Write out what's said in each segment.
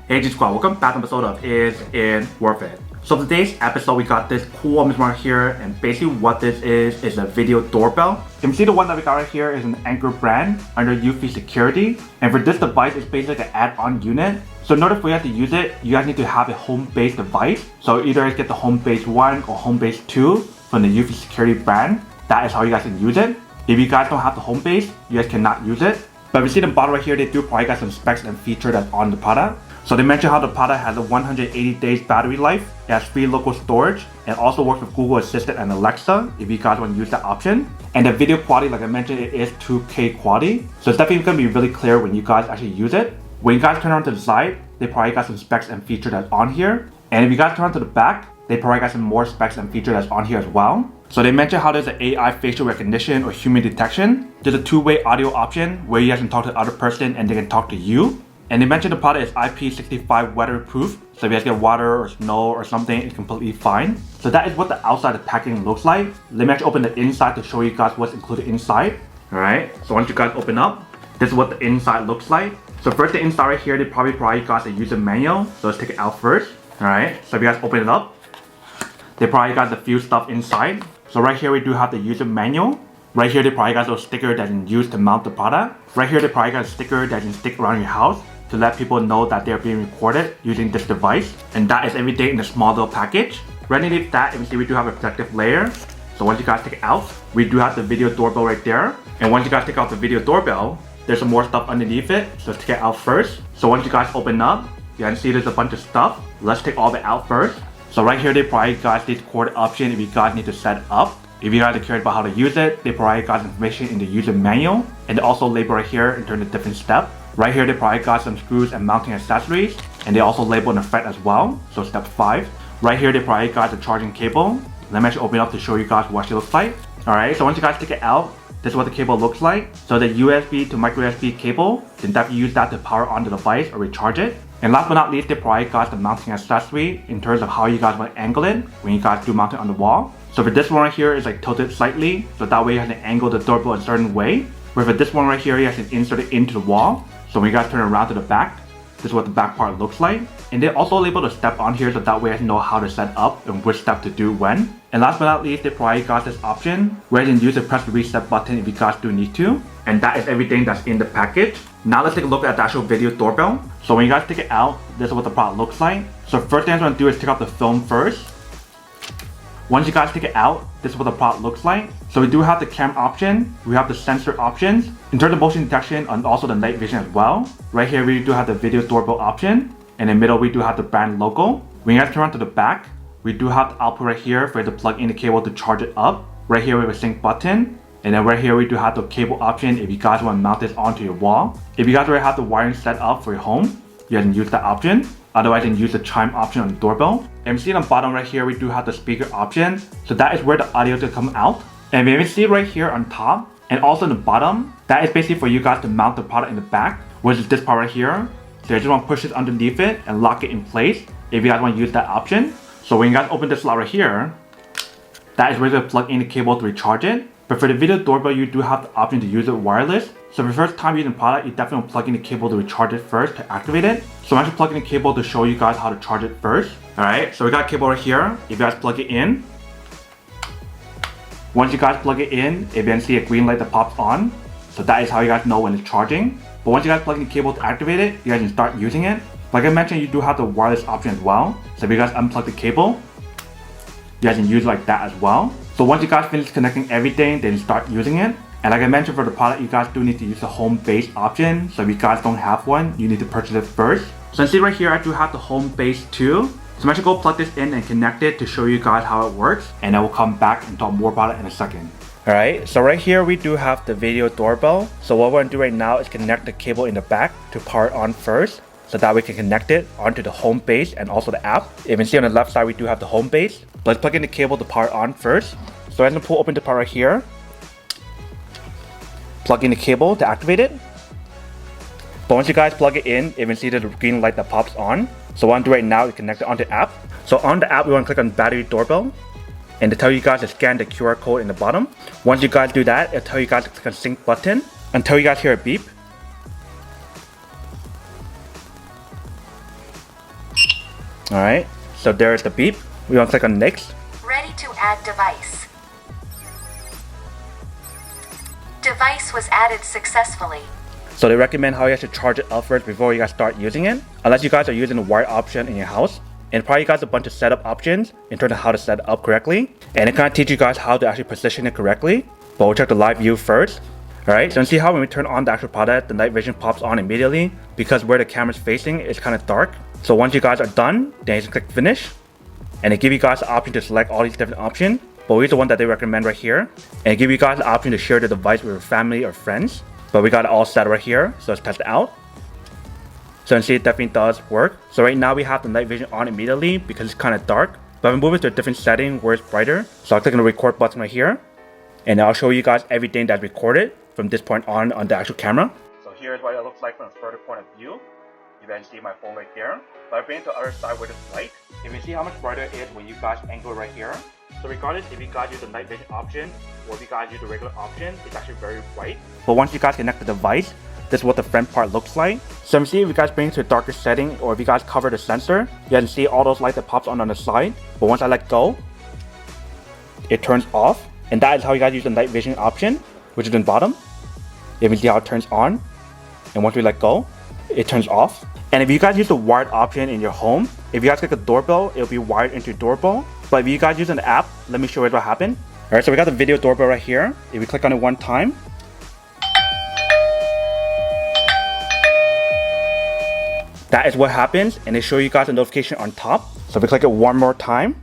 Hey G Squad, welcome back to an episode of Is It Worth It? So today's episode we got this cool image right here, and basically what this is a video doorbell. You can see the one that we got right here is an Anchor brand under eufy security, and for this device it's basically like an add-on unit. So in order for you guys to use it, you guys need to have a home-based device. So either get the home-based 1 or home-based 2 from the eufy security brand. That is how you guys can use it. If you guys don't have the home base, you guys cannot use it. But if you see the bottom right here, they do provide guys some specs and features that's on the product. So they mention how the product has a 180 days battery life, it has free local storage, and also works with Google Assistant and Alexa if you guys want to use that option. And the video quality, like I mentioned, it is 2K quality. So it's definitely going to be really clear when you guys actually use it. When you guys turn on to the side, they provide guys some specs and features that's on here. And if you guys turn on to the back, they provide guys some more specs and features that's on here as well. So they mention how there's an AI facial recognition or human detection. There's a two-way audio option where you guys can talk to the other person and they can talk to you. And they mentioned the product is IP65 weatherproof. So if you guys get water or snow or something, it's completely fine. So that is what the outside of the packaging looks like. Let me actually open the inside to show you guys what's included inside. Alright, so once you guys open up, this is what the inside looks like. So first the inside right here, they probably provide you guys a user manual. So let's take it out first. Alright, so if you guys open it up, they provide you guys a few stuff inside. So right here we do have the user manual. Right here they provide you guys a sticker that you can use to mount the product. Right here they provide you guys a sticker that you can stick around your house to let people know that they're being recorded using this device. And that is everything in a small little package. Right underneath that, you can see we do have a protective layer. So once you guys take it out, we do have the video doorbell right there. And once you guys take out the video doorbell, there's some more stuff underneath it. So let's take it out first. So once you guys open up, you can see there's a bunch of stuff. Let's take all of it out first. So right here they provide you guys this cord option if you guys need to set up. If you guys are curious about how to use it, they provide you guys information in the user manual. And they also label right here in terms of different steps. Right here they provide guys some screws and mounting accessories, and they also label in the front as well, so step 5. Right here they provide guys a charging cable. Let me actually open it up to show you guys what it looks like. Alright, so once you guys take it out, this is what the cable looks like. So the USB to micro USB cable, you can definitely use that to power on the device or recharge it. And last but not least, they provide guys the mounting accessory in terms of how you guys want to angle it when you guys do mount it on the wall. So for this one right here, it's like tilted slightly, so that way you have to angle the doorbell a certain way. Where for this one right here, you have to insert it into the wall. So when you guys turn around to the back, this is what the back part looks like. And they also label the step on here so that way you know how to set up and which step to do when. And last but not least, they provide you guys this option where you can use the press the reset button if you guys do need to. And that is everything that's in the package. Now let's take a look at the actual video doorbell. So when you guys take it out, this is what the product looks like. So first thing I'm going to do is take out the film first. Once you guys take it out, this is what the product looks like. So we do have the camera option, we have the sensor options, in terms of motion detection and also the night vision as well. Right here we do have the video doorbell option. In the middle we do have the brand logo. When you guys turn on to the back, we do have the output right here for you to plug in the cable to charge it up. Right here we have a sync button. And then right here we do have the cable option if you guys want to mount this onto your wall. If you guys already have the wiring set up for your home, you can use that option. Otherwise, you can use the chime option on the doorbell. And you see on the bottom right here, we do have the speaker option. So that is where the audio is going to come out. And we see right here on top and also on the bottom, that is basically for you guys to mount the product in the back, which is this part right here. So you just want to push it underneath it and lock it in place if you guys want to use that option. So when you guys open this slot right here, that is where you're going to plug in the cable to recharge it. But for the video doorbell, you do have the option to use it wireless. So for the first time using the product, you definitely want to plug in the cable to recharge it first to activate it. So I'm actually plugging the cable to show you guys how to charge it first. Alright, so we got a cable right here. If you guys plug it in, once you guys plug it in, if you can see a green light that pops on. So that is how you guys know when it's charging. But once you guys plug in the cable to activate it, you guys can start using it. Like I mentioned, you do have the wireless option as well. So if you guys unplug the cable, you guys can use it like that as well. So once you guys finish connecting everything, then start using it. And like I mentioned for the product, you guys do need to use the home base option. So if you guys don't have one, you need to purchase it first. So you see right here, I do have the home base too. So I'm actually going to plug this in and connect it to show you guys how it works. And I will come back and talk more about it in a second. Alright, so right here we do have the video doorbell. So what we're going to do right now is connect the cable in the back to power it on first. So that we can connect it onto the home base and also the app. If you can see on the left side, we do have the home base. Let's plug in the cable to power on first. So I'm going to pull open the part right here. Plug in the cable to activate it. But once you guys plug it in, you can see the green light that pops on. So what I'm doing right now is connect it onto the app. So on the app, we want to click on battery doorbell. And to tell you guys to scan the QR code in the bottom. Once you guys do that, it'll tell you guys to click on sync button until you guys hear a beep. Alright, so there's the beep. We want to click on next. Ready to add device. Device was added successfully. So they recommend how you guys should charge it up first before you guys start using it. Unless you guys are using the wired option in your house. And probably you guys a bunch of setup options in terms of how to set it up correctly. And it kind of teaches you guys how to actually position it correctly. But we'll check the live view first. Alright, so you see how when we turn on the actual product, the night vision pops on immediately because where the camera's facing is kind of dark. So once you guys are done, then you just click finish. And it gives you guys the option to select all these different options. But we use the one that they recommend right here. And it gives you guys the option to share the device with your family or friends. But we got it all set right here, so let's test it out. So you can see it definitely does work. So right now we have the night vision on immediately because it's kind of dark. But I'm moving to a different setting where it's brighter. So I'll click on the record button right here. And I'll show you guys everything that's recorded from this point on the actual camera. So here's what it looks like from a further point of view. You can see my phone right there. But I bring it to the other side where it's light. You can see how much brighter it is when you guys angle right here. So regardless if you guys use the night vision option or if you guys use the regular option, it's actually very bright. But once you guys connect the device, this is what the front part looks like. So you see if you guys bring it to a darker setting or if you guys cover the sensor, you can see all those lights that pops on the side. But once I let go, it turns off. And that is how you guys use the night vision option, which is in the bottom. You can see how it turns on. And once we let go, it turns off. And if you guys use the wired option in your home, if you guys click the doorbell, it'll be wired into your doorbell. But if you guys use an app, let me show you what happened. Alright, so we got the video doorbell right here. If we click on it one time, that is what happens, and they show you guys a notification on top. So if we click it one more time,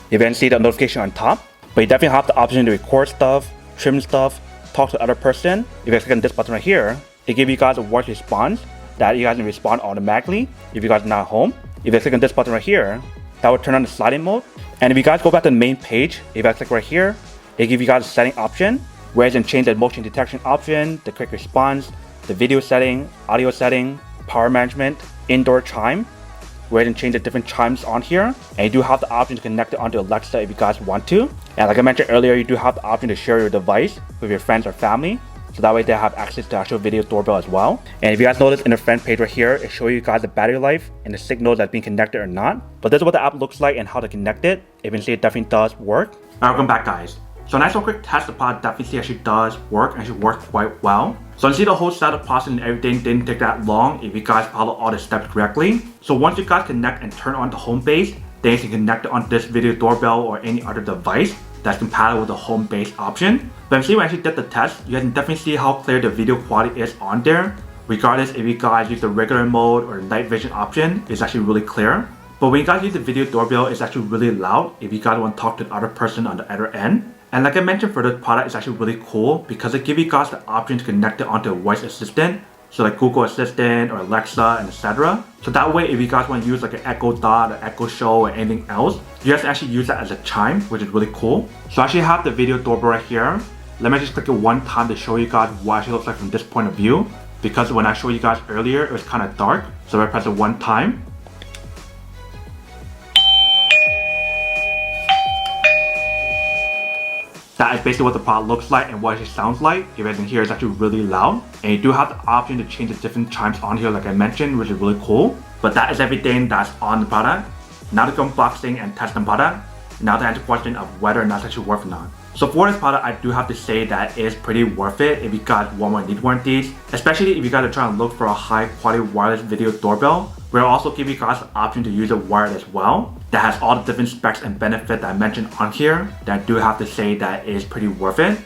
you can see the notification on top. But you definitely have the option to record stuff, trim stuff, talk to the other person. If you click on this button right here, it gives you guys a voice response that you guys can respond automatically if you guys are not home. If you click on this button right here, that will turn on the sliding mode. And if you guys go back to the main page, if I click right here, it gives you guys a setting option where you can change the motion detection option, the quick response, the video setting, audio setting, power management, indoor chime, where you can change the different chimes on here. And you do have the option to connect it onto Alexa if you guys want to. And like I mentioned earlier, you do have the option to share your device with your friends or family. So that way they have access to actual video doorbell as well. And if you guys notice in the front page right here, it shows you guys the battery life and the signals that's being connected or not. But this is what the app looks like and how to connect it. You can see it definitely does work. Alright, welcome back guys. So nice little quick test, the product definitely actually does work and actually works quite well. So you see the whole setup process and everything didn't take that long if you guys follow all the steps correctly. So once you guys connect and turn on the home base, then you can connect it on this video doorbell or any other device that's compatible with the home base option. But see when I actually did the test, you can definitely see how clear the video quality is on there. Regardless if you guys use the regular mode or the night vision option, it's actually really clear. But when you guys use the video doorbell, it's actually really loud if you guys want to talk to the other person on the other end. And like I mentioned for this product, it's actually really cool because it gives you guys the option to connect it onto a voice assistant. So like Google Assistant or Alexa and etc. So that way if you guys want to use like an Echo Dot or Echo Show or anything else, you guys actually use that as a chime, which is really cool. So I actually have the video doorbell right here. Let me just click it one time to show you guys what it actually looks like from this point of view. Because when I showed you guys earlier, it was kind of dark. So I press it one time. That is basically what the product looks like and what it sounds like. If you guys can hear, it's actually really loud. And you do have the option to change the different chimes on here like I mentioned, which is really cool. But that is everything that's on the product. Now to go unboxing and test the product. Now to answer the question of whether or not it's actually worth it or not. So for this product, I do have to say that it is pretty worth it if you guys want or need one of these. Especially if you guys are trying to look for a high quality wireless video doorbell. We'll also give you guys the option to use it wired as well. That has all the different specs and benefits that I mentioned on here. That I do have to say that it is pretty worth it.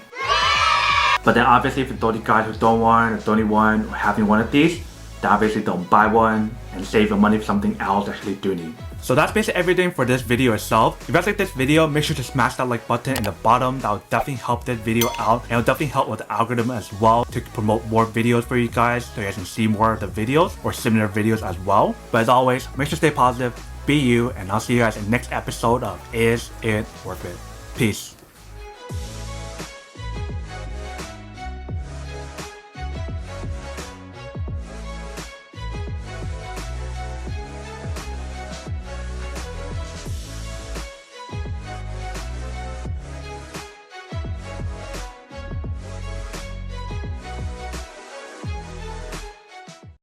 But then obviously for those guys who don't want or don't need one or having one of these, then obviously don't buy one and save your money for something else that actually do need. So that's basically everything for this video itself. If you guys like this video, make sure to smash that like button in the bottom. That will definitely help this video out and it will definitely help with the algorithm as well to promote more videos for you guys so you guys can see more of the videos or similar videos as well. But as always, make sure to stay positive, be you, and I'll see you guys in the next episode of Is It Worth It? Peace.